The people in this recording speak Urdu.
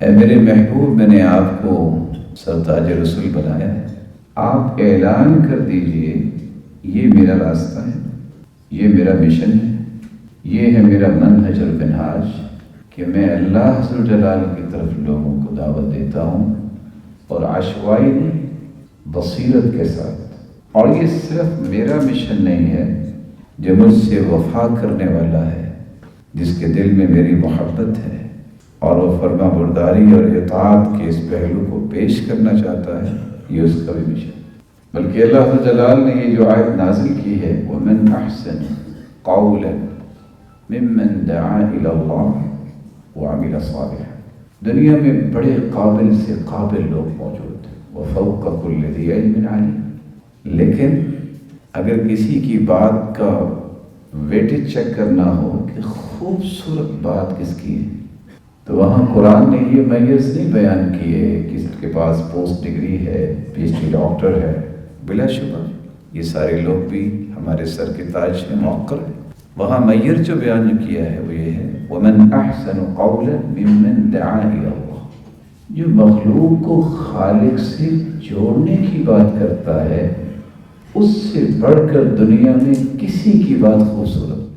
اے میرے محبوب، میں نے آپ کو سرتاج رسول بنایا ہے، آپ اعلان کر دیجئے یہ میرا راستہ ہے، یہ میرا مشن ہے، یہ ہے میرا منہج اور منہاج کہ میں اللہ ذو جلال کی طرف لوگوں کو دعوت دیتا ہوں، اور عشوائی نہیں، بصیرت کے ساتھ۔ اور یہ صرف میرا مشن نہیں ہے، جو مجھ سے وفا کرنے والا ہے، جس کے دل میں میری محبت ہے اور وہ فرما برداری اور اطاعت کے اس پہلو کو پیش کرنا چاہتا ہے، یہ اس کا بھی مشن۔ بلکہ اللہ ذو جلال نے یہ جو آیت نازل کی ہے، وَمَنْ أَحْسَنُ قَوْلًا مِّمَّنْ دَعَا إِلَى اللَّهِ وَعَمِلَ صَالِحًا، دنیا میں بڑے قابل سے قابل لوگ موجود ہیں، وَفَوْقَ كُلِّ ذِي عِلْمٍ عَلِيمٍ، لیکن اگر کسی کی بات کا ویٹیج چیک کرنا ہو کہ خوبصورت بات کس کی ہے، تو وہاں قرآن نے یہ میز نہیں بیان کیے کس کے پاس پوسٹ ڈگری ہے، پی ایچ ڈی ڈاکٹر ہے۔ بلا شبہ یہ سارے لوگ بھی ہمارے سر کے تاج ہیں، موقر ہیں۔ وہاں میّر جو بیان کیا ہے وہ یہ ہے، وَمَنْ أَحْسَنُ قَوْلًا مِّمَّنْ دَعَا إِلَى اللَّهِ، جو مخلوق کو خالق سے جوڑنے کی بات کرتا ہے، اس سے بڑھ کر دنیا میں کسی کی بات خوبصورت